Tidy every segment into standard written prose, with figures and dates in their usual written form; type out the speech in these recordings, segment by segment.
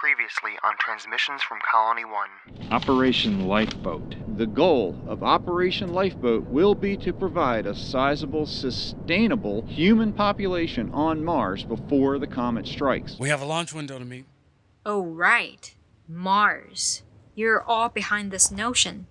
previously on transmissions from Colony 1. Operation Lifeboat. The goal of Operation Lifeboat will be to provide a sizable, sustainable human population on Mars before the comet strikes. We have a launch window to meet. Oh, right. Mars. You're all behind this notion,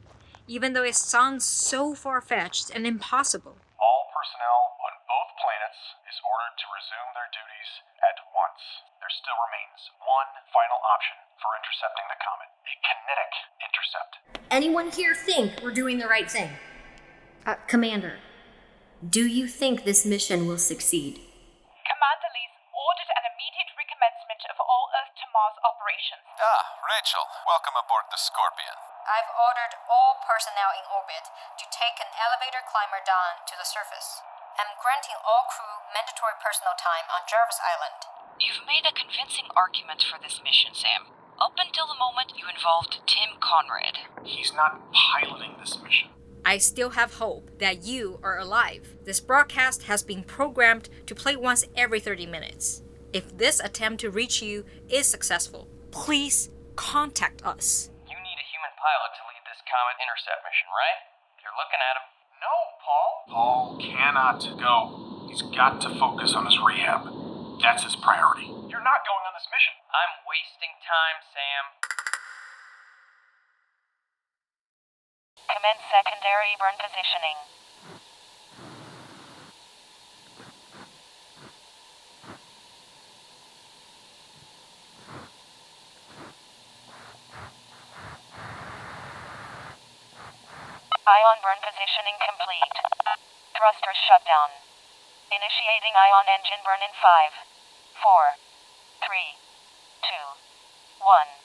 even though it sounds so far-fetched and impossible. All personnel on both planets is ordered to resume their duties at once. There still remains one final option for intercepting the comet, a kinetic intercept. Anyone here think we're doing the right thing? Commander, do you think this mission will succeed? Commander Li's ordered an immediate recommencement of all Earth-to-Mars operations. Rachel, welcome aboard the Scorpion. I've ordered all personnel in orbit to take an elevator climber down to the surface. I'm granting all crew mandatory personal time on Jarvis Island. You've made a convincing argument for this mission, Sam. Up until the moment you involved Tim Conrad. He's not piloting this mission. I still have hope that you are alive. This broadcast has been programmed to play once every 30 minutes. If this attempt to reach you is successful, please contact us. You need a human pilot to lead this comet intercept mission, right? You're looking at him. No, Paul. Paul cannot go. He's got to focus on his rehab. That's his priority. You're not going on this mission. I'm wasting time, Sam. Commence secondary burn positioning. Ion burn positioning complete. Thrusters shut down. Initiating ion engine burn in 5, 4, 3, 2, 1.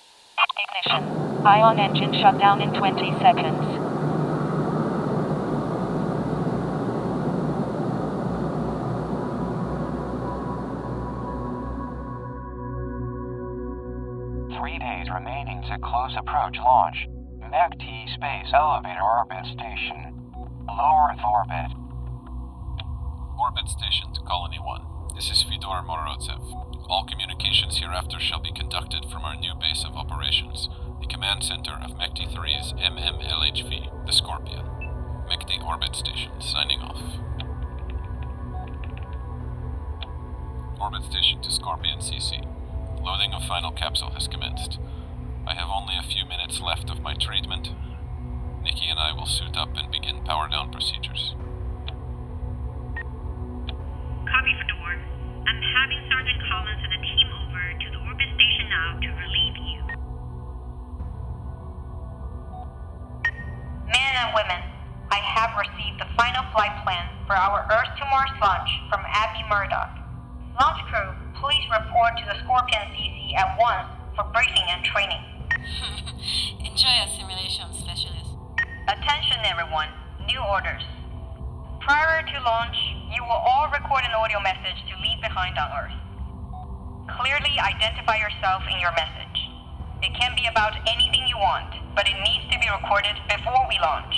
Ignition. Ion engine shut down in 20 seconds. Remaining to close approach launch. MEC-T space elevator orbit station. Low Earth orbit. Orbit station to Colony 1. This is Fedor Morozev. All communications hereafter shall be conducted from our new base of operations, the command center of MEC-T3's MMLHV, the Scorpion. MEC-T orbit station signing off. Orbit station to Scorpion CC. Loading of final capsule has commenced. I have only a few minutes left of my treatment. Nikki and I will suit up and begin power down procedures. Copy, Fedor. I'm having Sergeant Collins and the team over to the orbit station now to relieve you. Men and women, I have received the final flight plan for our Earth-to-Mars launch from Abby Murdoch. Launch crew, please report to the Scorpion CC at once for briefing and training. Enjoy a simulation, specialist. Attention everyone, new orders. Prior to launch, you will all record an audio message to leave behind on Earth. Clearly identify yourself in your message. It can be about anything you want, but it needs to be recorded before we launch.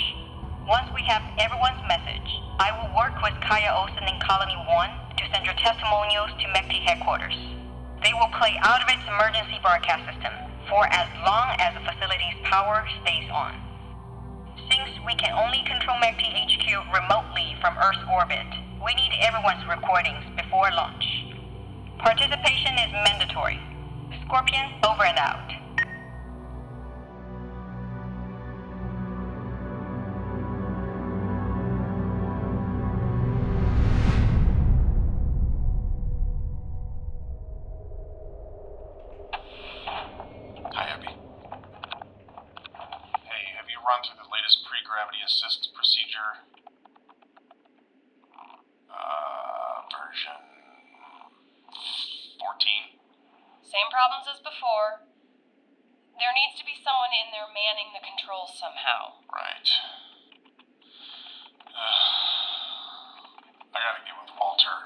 Once we have everyone's message, I will work with Kaia Osen in Colony 1 to send your testimonials to MEC-T headquarters. They will play out of its emergency broadcast system for as long as the facility's power stays on. Since we can only control MEC-T HQ remotely from Earth's orbit, we need everyone's recordings before launch. Participation is mandatory. Scorpion, over and out. Run through the latest pre-gravity assist procedure. Version 14. Same problems as before. There needs to be someone in there manning the controls somehow. Right. I gotta get with Walter.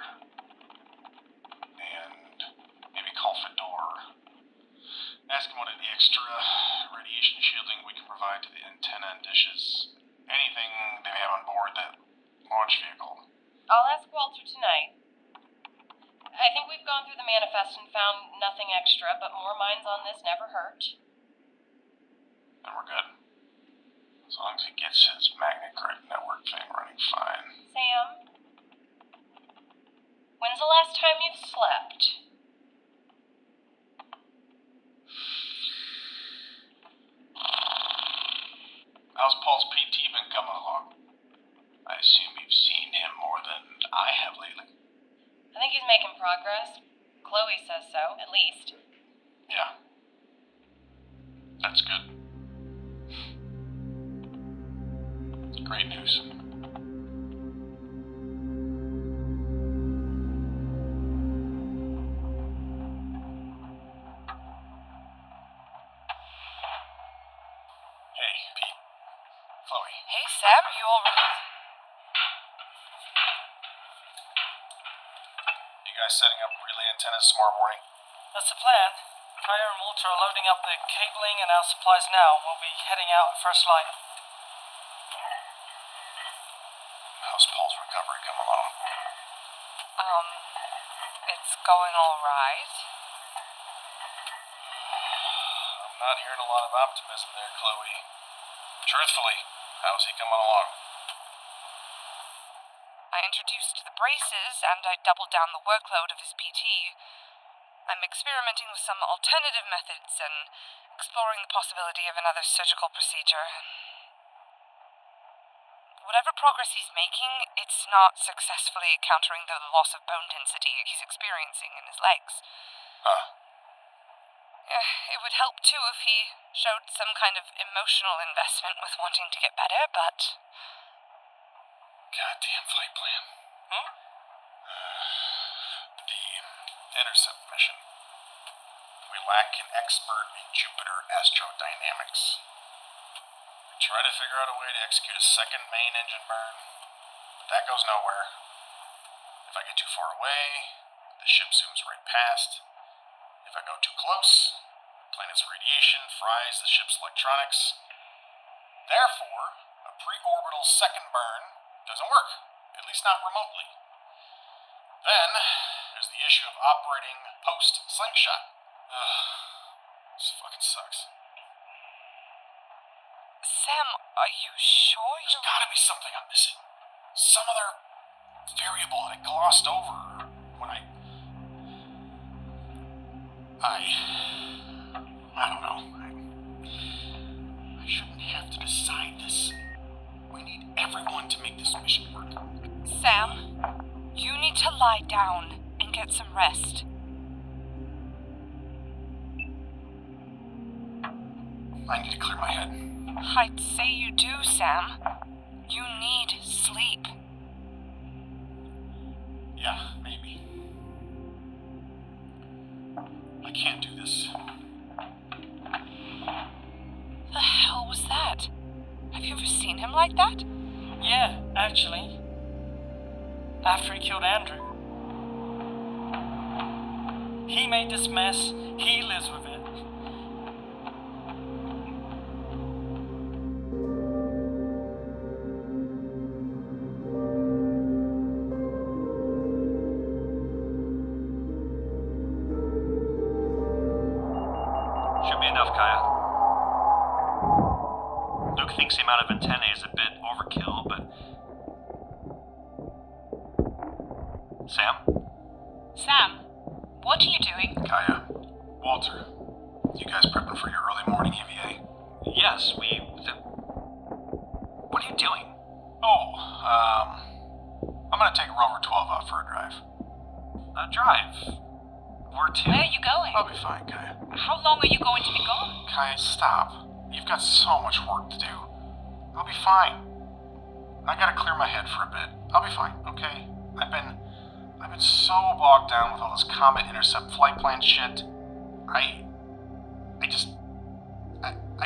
And maybe call Fedor. Ask him what the extra radiation shielding we can provide to the antenna and dishes. Anything they may have on board that launch vehicle. I'll ask Walter tonight. I think we've gone through the manifest and found nothing extra, but more minds on this never hurt. Then we're good. As long as he gets his magnet grid network thing running fine. Sam? When's the last time you've slept? How's Paul's PT been coming along? I assume you've seen him more than I have lately. I think he's making progress. Chloe says so, at least. Yeah. That's good. Great news. Hey, Pete. Chloe. Hey, Sam, you alright? You guys setting up relay antennas tomorrow morning? That's the plan. Kaia and Walter are loading up the cabling and our supplies now. We'll be heading out at first light. How's Paul's recovery coming along? It's going alright. I'm not hearing a lot of optimism there, Chloe. Truthfully, how's he coming along? I introduced the braces and I doubled down the workload of his PT. I'm experimenting with some alternative methods and exploring the possibility of another surgical procedure. Whatever progress he's making, it's not successfully countering the loss of bone density he's experiencing in his legs. Huh. It would help too if he showed some kind of emotional investment with wanting to get better, but... Goddamn flight plan. The intercept mission. We lack an expert in Jupiter astrodynamics. We try to figure out a way to execute a second main engine burn, but that goes nowhere. If I get too far away, the ship zooms right past. If I go too close, the planet's radiation fries the ship's electronics. Therefore, a pre-orbital second burn doesn't work, at least not remotely. Then, there's the issue of operating post-slingshot. This fucking sucks. Sam, are you sure There's gotta be something I'm missing. Some other variable that I glossed over when I don't know. I shouldn't have to decide this. We need everyone to make this mission work. Sam, you need to lie down and get some rest. I need to clear my head. I'd say you do, Sam. You need sleep. Yeah, maybe. I can't do this. The hell was that? Have you ever seen him like that? Yeah, actually. After he killed Andrew. He made this mess. He lives with it. Should be enough, Kaia. Luke thinks the amount of antennae is a bit overkill, but... Sam? Sam, what are you doing? Kaia, Walter, you guys prepping for your early morning EVA? Yes, What are you doing? I'm gonna take Rover 12 out for a drive. A drive? Where to? Where are you going? I'll be fine, Kaia. How long are you going to be gone? Kaia, stop. You've got so much work to do. I'll be fine. I gotta clear my head for a bit. I'll be fine, okay? I've been so bogged down with all this Comet Intercept flight plan shit. I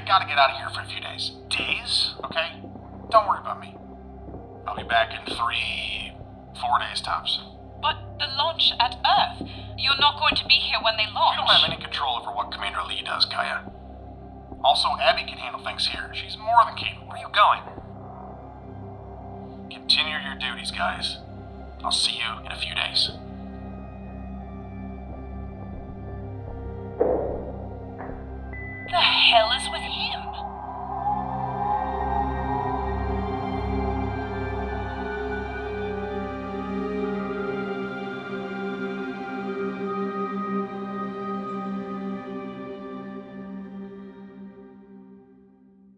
gotta get out of here for a few days. Days? Okay? Don't worry about me. I'll be back in 3-4 days tops. But the launch at Earth. You're not going to be here when they launch. We don't have any control over what Commander Li does, Kaia. Also, Abby can handle things here. She's more than capable. Where are you going? Continue your duties, guys. I'll see you in a few days. hell is with him?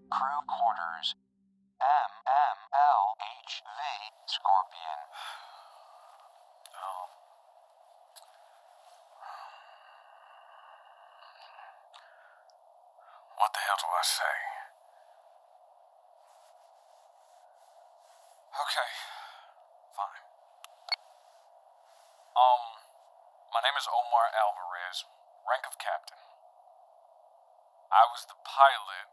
Crew quarters. MMLHV Scorpion. What the hell do I say? Okay, fine. My name is Omar Alvarez, rank of captain. I was the pilot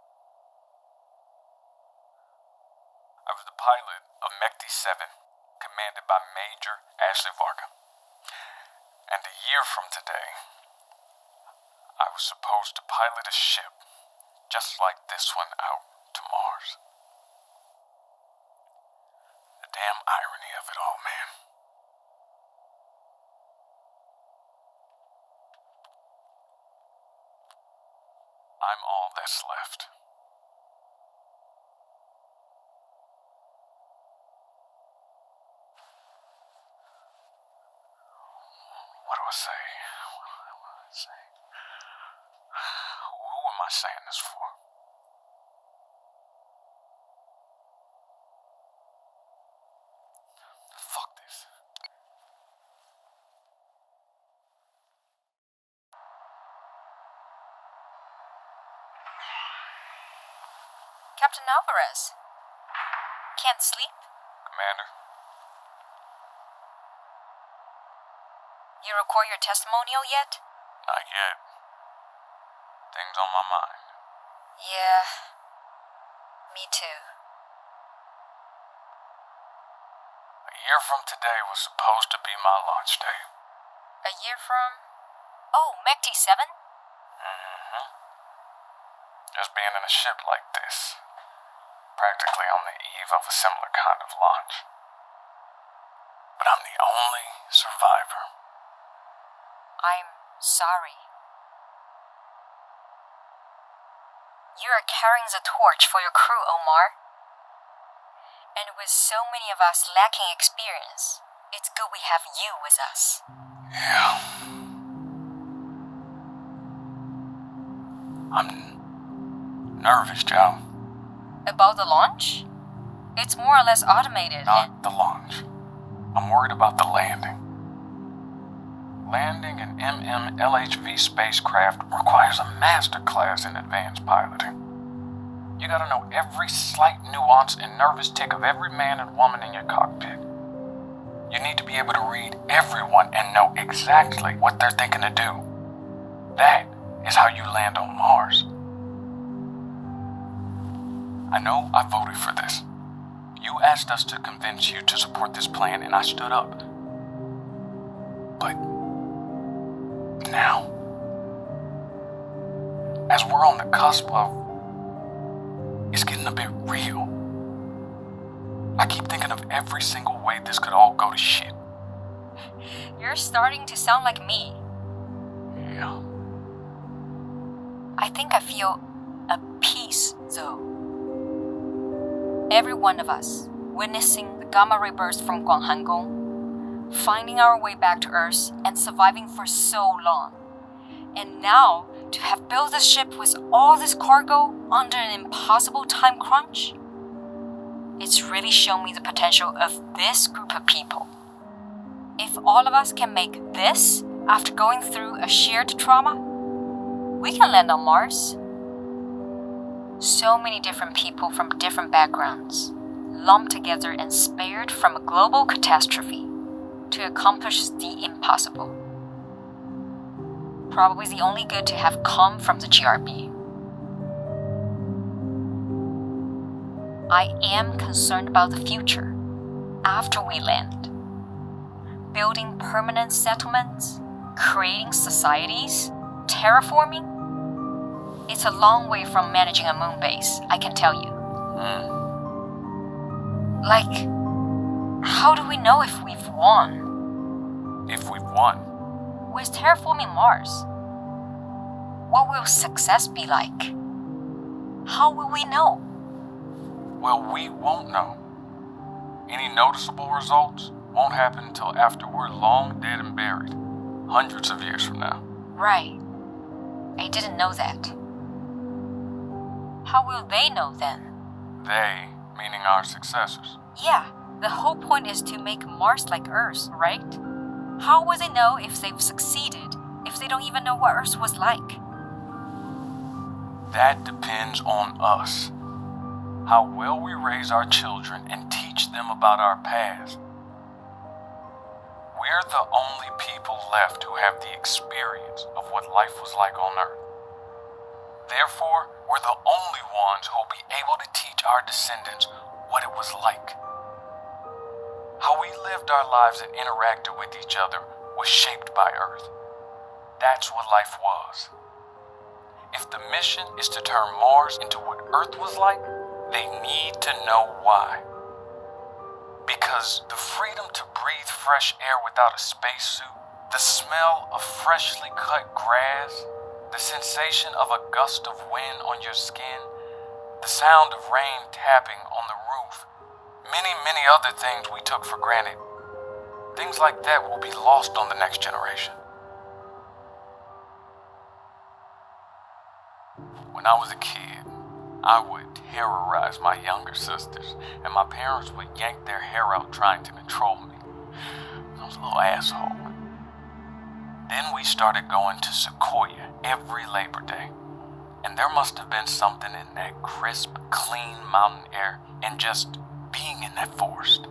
of Mechty 7, commanded by Major Ashley Varga. And a year from today, I was supposed to pilot a ship just like this one out to Mars. The damn irony of it all, man. I'm all that's left. What do I say? Who am I saying this for? Fuck this. Captain Alvarez. Can't sleep? Commander? You record your testimonial yet? Not yet. Things on my mind. Yeah. Me too. A year from today was supposed to be my launch day. A year from? Oh, Mechty 7? Mm-hmm. Just being in a ship like this, practically on the eve of a similar kind of launch. But I'm the only survivor. I'm sorry. You are carrying the torch for your crew, Omar. And with so many of us lacking experience, it's good we have you with us. Yeah. I'm nervous, Jiao. About the launch? It's more or less automated. Not the launch. I'm worried about the landing. Landing an MMLHV spacecraft requires a masterclass in advanced piloting. You gotta know every slight nuance and nervous tick of every man and woman in your cockpit. You need to be able to read everyone and know exactly what they're thinking to do. That is how you land on Mars. I know I voted for this. You asked us to convince you to support this plan, and I stood up. But now, as we're on the cusp of, it's getting a bit real. I keep thinking of every single way this could all go to shit. You're starting to sound like me. Yeah. I think I feel a peace, though. Every one of us witnessing the gamma ray burst from Guanghanggong, finding our way back to Earth and surviving for so long. And now, to have built this ship with all this cargo under an impossible time crunch? It's really shown me the potential of this group of people. If all of us can make this after going through a shared trauma, we can land on Mars. So many different people from different backgrounds, lumped together and spared from a global catastrophe to accomplish the impossible. Probably the only good to have come from the GRB. I am concerned about the future after we land. Building permanent settlements, creating societies, terraforming. It's a long way from managing a moon base, I can tell you. Like, how do we know if we've won? If we've won? With terraforming Mars, what will success be like? How will we know? Well, we won't know. Any noticeable results won't happen until after we're long dead and buried, hundreds of years from now. Right. I didn't know that. How will they know then? They, meaning our successors. Yeah, the whole point is to make Mars like Earth, right? How will they know if they've succeeded, if they don't even know what Earth was like? That depends on us. How well we raise our children and teach them about our past. We're the only people left who have the experience of what life was like on Earth. Therefore, we're the only ones who will be able to teach our descendants what it was like. How we lived our lives and interacted with each other was shaped by Earth. That's what life was. If the mission is to turn Mars into what Earth was like, they need to know why. Because the freedom to breathe fresh air without a spacesuit, the smell of freshly cut grass, the sensation of a gust of wind on your skin, the sound of rain tapping on the roof, many other things we took for granted. Things like that will be lost on the next generation. When I was a kid, I would terrorize my younger sisters, and my parents would yank their hair out trying to control me. I was a little asshole. Then we started going to Sequoia every Labor Day, and there must have been something in that crisp, clean mountain air and just being in that forest.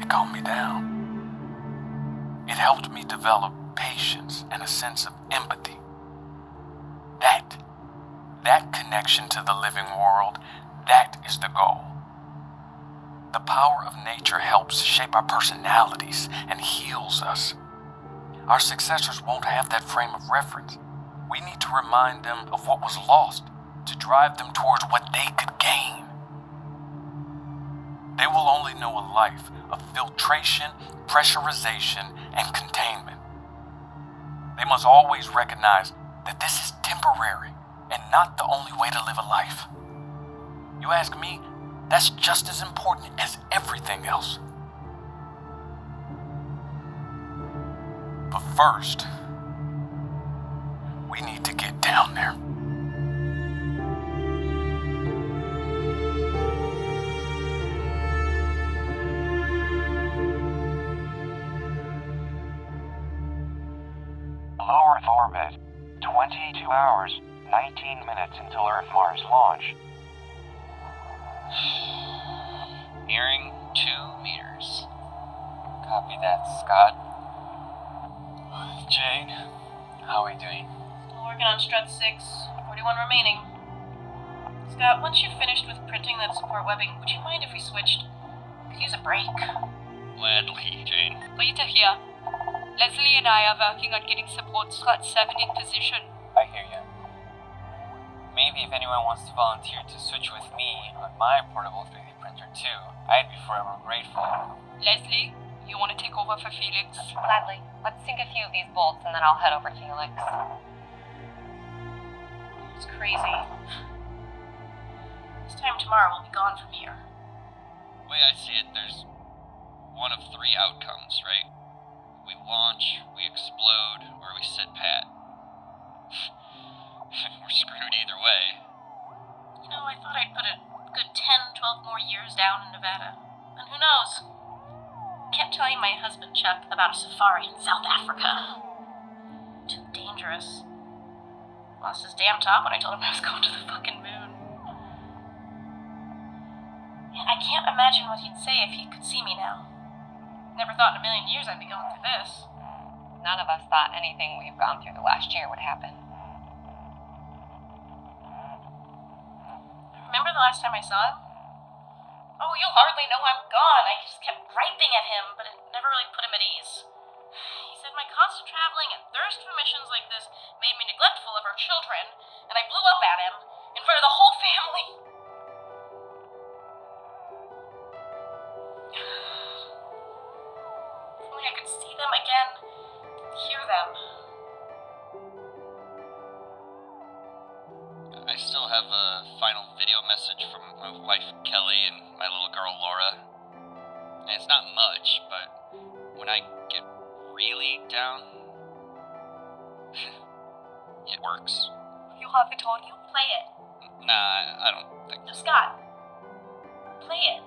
It calmed me down. It helped me develop patience and a sense of empathy. That connection to the living world, that is the goal. The power of nature helps shape our personalities and heals us. Our successors won't have that frame of reference. We need to remind them of what was lost to drive them towards what they could gain. They will only know a life of filtration, pressurization, and containment. They must always recognize that this is temporary and not the only way to live a life. You ask me, that's just as important as everything else. But first, we need to get down there. Low Earth orbit. 22 hours, 19 minutes until Earth-Mars launch. Nearing 2 meters. Copy that, Scott. Jane, How are we doing? Still working on strut 6, 41 remaining. Scott, once you've finished with printing that support webbing, would you mind if we switched? Could use a break. Gladly, Jane. Rita here. Leslie and I are working on getting support strut 7 in position. I hear you. Maybe if anyone wants to volunteer to switch with me on my portable 3D printer too, I'd be forever grateful. Leslie, you want to take over for Felix? Gladly. Let's sink a few of these bolts and then I'll head over to Felix. It's crazy. This time tomorrow we'll be gone from here. The way I see it, there's one of 3 outcomes, right? We launch, we explode, or we sit pat. We're screwed either way. You know, I thought I'd put a good 10, 12 more years down in Nevada. And who knows? Kept telling my husband Chuck about a safari in South Africa. Too dangerous. Lost his damn top when I told him I was going to the fucking moon. And I can't imagine what he'd say if he could see me now. Never thought in a million years I'd be going through this. None of us thought anything we've gone through the last year would happen. Remember the last time I saw him? Oh, you'll hardly know I'm gone. I just kept griping at him, but it never really put him at ease. He said my constant traveling and thirst for missions like this made me neglectful of our children, and I blew up at him in front of the whole family. If only I could see them again, hear them. still have a final video message from my wife Kelly and my little girl Laura. And it's not much, but when I get really down, it works. You have it on you? Play it. Nah, I don't think so. Scott, play it.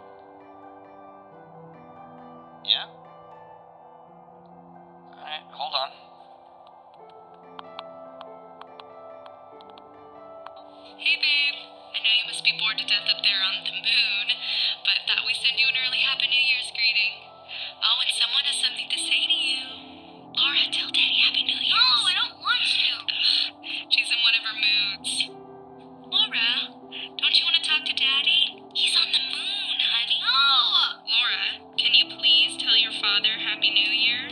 Yeah? Alright, hold on. Hey babe, I know you must be bored to death up there on the moon, but thought we'd send you an early Happy New Year's greeting. Oh, and someone has something to say to you. Laura, tell Daddy Happy New Year's. No, I don't want to. She's in one of her moods. Laura, don't you want to talk to Daddy? He's on the moon, honey. No! Laura, can you please tell your father Happy New Year?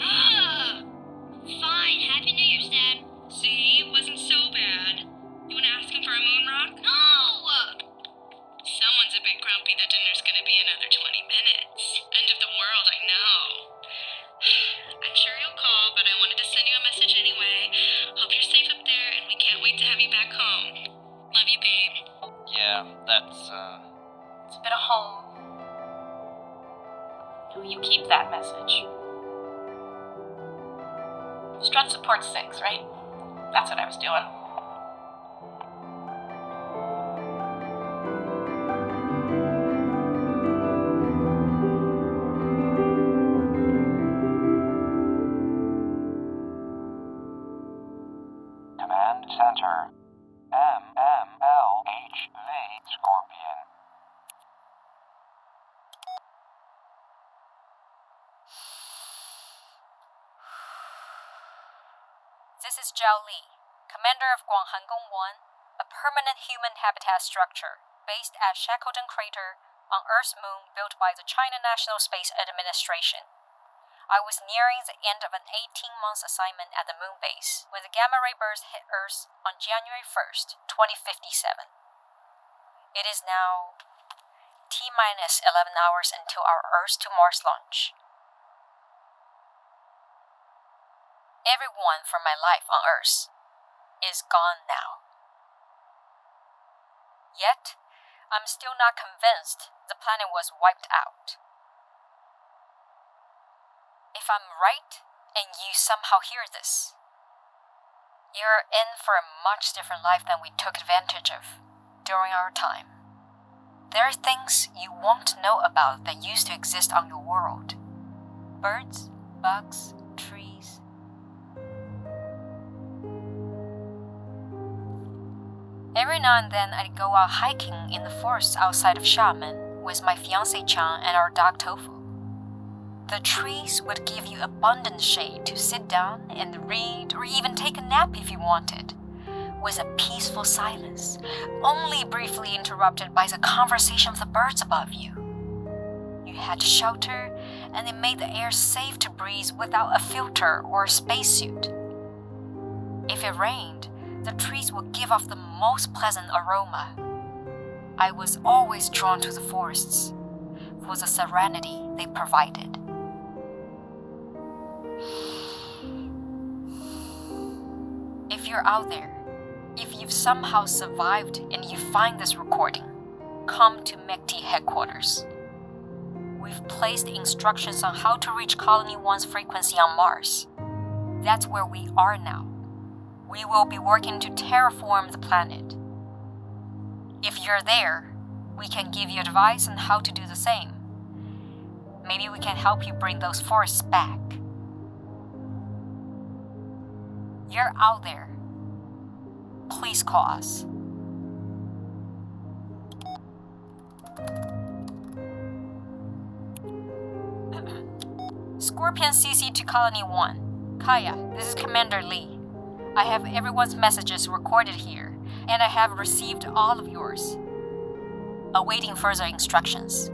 Fine, Happy New Year's, Dad. See, it wasn't so bad. You want to ask him for a moon rock? No! Someone's a bit grumpy that dinner's gonna be another 20 minutes. End of the world, I know. I'm sure you'll call, but I wanted to send you a message anyway. Hope you're safe up there, and we can't wait to have you back home. Love you, babe. Yeah, that's, It's a bit of home. You keep that message. Strut support 6, right? That's what I was doing. Command Center. MMLHV Scorpion. This is Jiao Li, commander of Guanghanggong 1, a permanent human habitat structure based at Shackleton Crater on Earth's moon built by the China National Space Administration. I was nearing the end of an 18-month assignment at the moon base when the gamma ray burst hit Earth on January 1st, 2057. It is now T-minus 11 hours until our Earth to Mars launch. Everyone from my life on Earth is gone now. Yet, I'm still not convinced the planet was wiped out. If I'm right, and you somehow hear this, you're in for a much different life than we took advantage of during our time. There are things you won't know about that used to exist on your world. Birds, bugs, trees. Every now and then I'd go out hiking in the forest outside of Xiamen with my fiancé Chang and our dog Tofu. The trees would give you abundant shade to sit down and read or even take a nap if you wanted, with a peaceful silence, only briefly interrupted by the conversation of the birds above you. You had shelter, and it made the air safe to breathe without a filter or a spacesuit. If it rained, the trees would give off the most pleasant aroma. I was always drawn to the forests for the serenity they provided. If you're out there, if you've somehow survived and you find this recording, come to MECT headquarters. We've placed instructions on how to reach Colony 1's frequency on Mars. That's where we are now. We will be working to terraform the planet. If you're there, we can give you advice on how to do the same. Maybe we can help you bring those forests back. You're out there. Please call us. Scorpion CC to Colony 1. Kaia, this is Commander Li. I have everyone's messages recorded here, and I have received all of yours. Awaiting further instructions.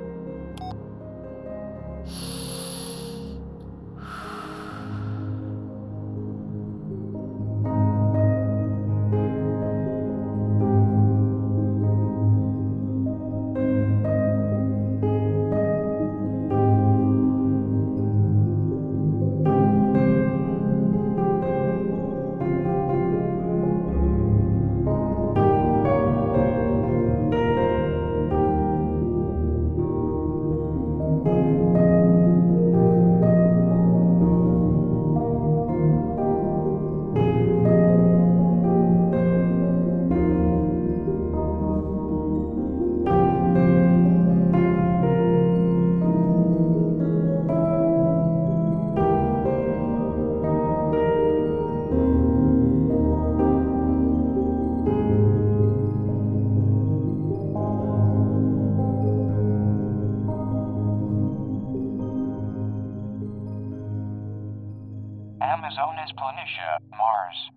USS Planitia, Mars.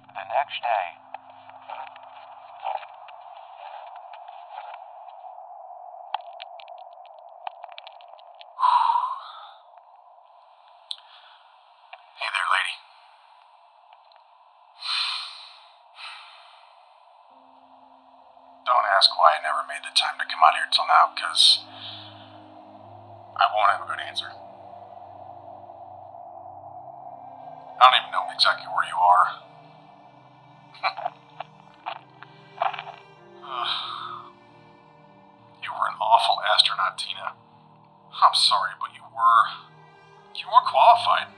The next day. Hey there, lady. Don't ask why I never made the time to come out here till now, because I won't have a good answer. I don't even know exactly where you are. You were an awful astronaut, Tina. I'm sorry, but you were qualified.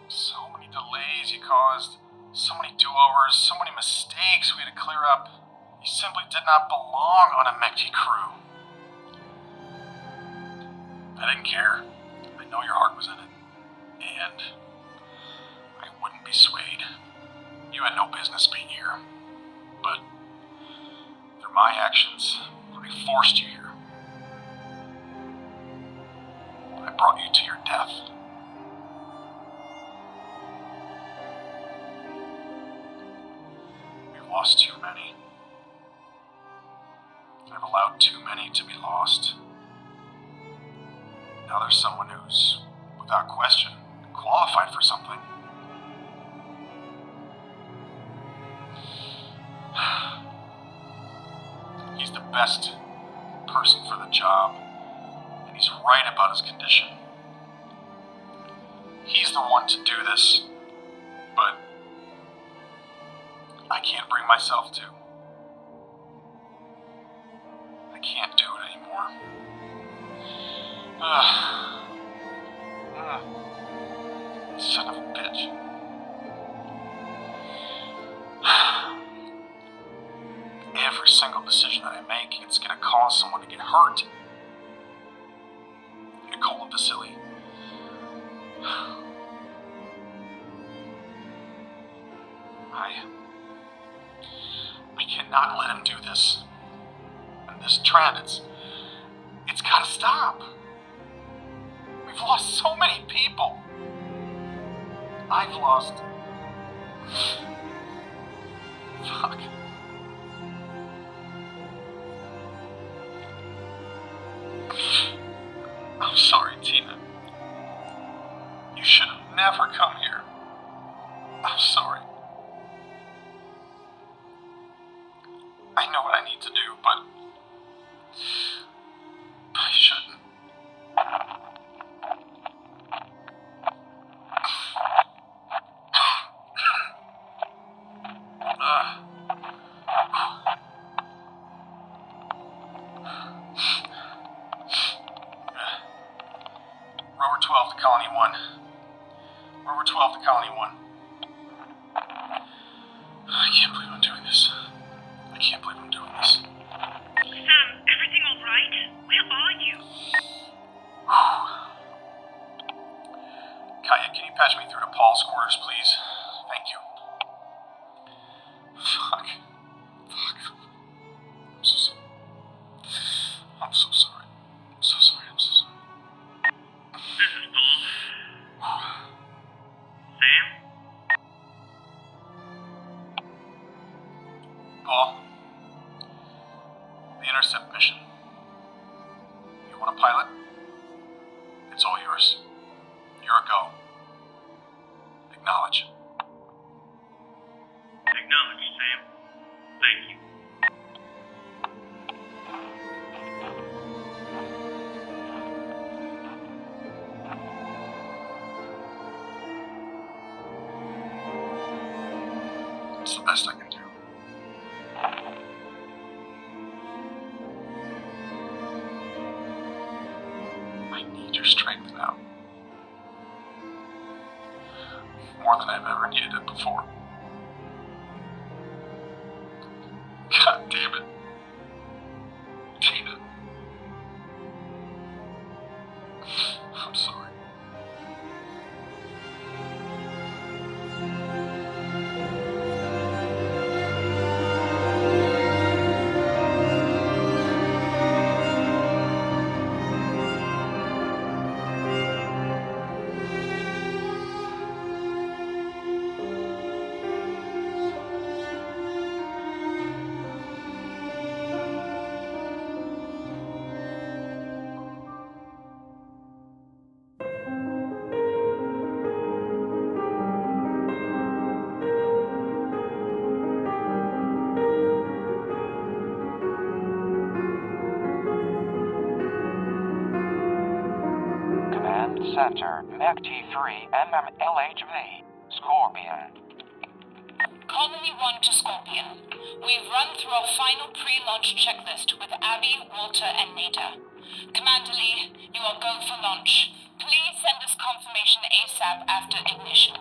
So many delays you caused, so many do-overs, so many mistakes we had to clear up. You simply did not belong on a Mechty crew. I didn't care. I know your heart was in it. And I wouldn't be swayed. You had no business being here. But through my actions, I forced you here. I brought you to your death. We've lost too many. I've allowed too many to be lost. Now there's someone who's, without question, qualified for something. He's the best person for the job, and he's right about his condition. He's the one to do this, but I can't bring myself to. I can't do it anymore. Son of a bitch. Every single decision that I make, it's gonna cause someone to get hurt. Nicole and Vasily. I cannot let him do this. And this trend, it's gotta stop. We've lost so many people. I've lost... Fuck. I'm sorry, Tina. You should have never come here. I'm sorry. I know what I need to do, but I shouldn't. Rover 12 to Colony 1. Rover 12 to Colony 1. I can't believe I'm doing this. I can't believe I'm doing this. Sam, everything all right? Where are you? Kaia, can you patch me through to Paul's quarters, please? Thank you. Fuck. I'm so sorry. I'm so sorry. I'm so sorry. I'm so sorry. This is Paul. Sam? Paul, the intercept mission. You want to pilot? It's all yours. You're a go. Acknowledge. Acknowledged, Sam. Thank you. It's the best I can do. I need your strength now. More than I've ever needed it before. God damn it. Tina. I'm sorry. Center, MEC-T3, MMLHV, Scorpion. Colony 1 to Scorpion. We've run through our final pre-launch checklist with Abby, Walter, and Nada. Commander Li, you are go for launch. Please send us confirmation ASAP after ignition.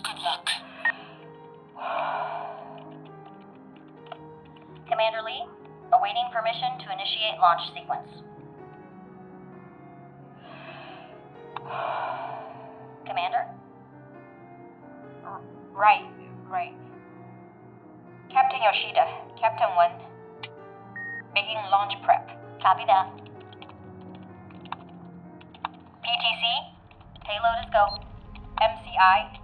Good luck. Commander Li, awaiting permission to initiate launch sequence. Commander? Right. Captain Yoshida, Captain 1. Making launch prep. Copy that. PTC, payload is go. MCI.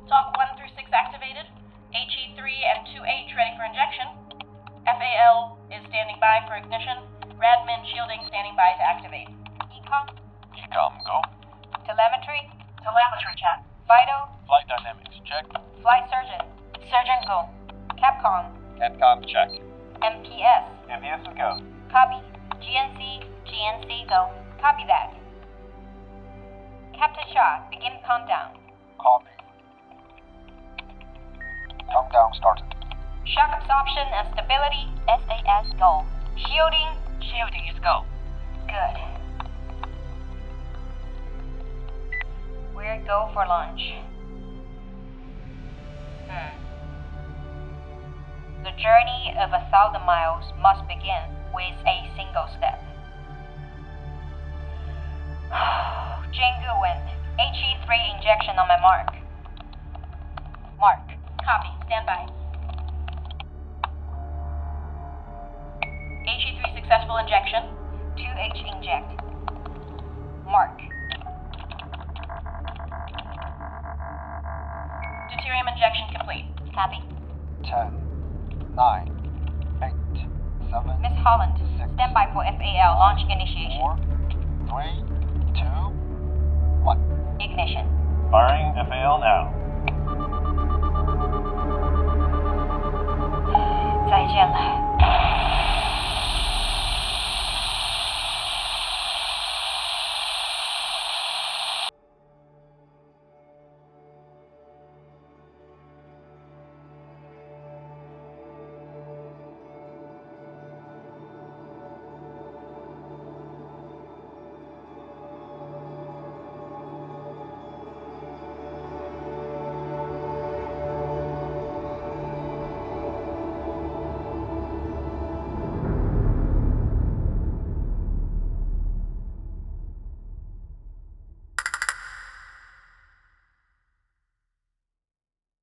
Dock 1 through 6 activated. HE3 and 2H ready for injection. FAL is standing by for ignition. Radmin shielding standing by to activate. Ecom. Ecom, go. Telemetry. Telemetry check. Vital. Flight dynamics, check. Flight surgeon. Surgeon go. Capcom. Capcom, check. MPS. MPS is go. Copy. GNC go. Copy that. Captain Shaw, begin countdown. Copy. Countdown started. Shock absorption and stability. SAS go. Shielding is go. Good. We're go for launch. The journey of 1,000 miles must begin with a single step. Goodwin, HE3 injection on my mark. Mark. Copy. Stand by. HE3 successful injection. 2H inject. Mark. Deuterium injection complete. Copy. 10, 9, 8, 7. Miss Holland, stand by for FAL launch initiation. 4, 3, 2, 1. Ignition. Firing FAL now.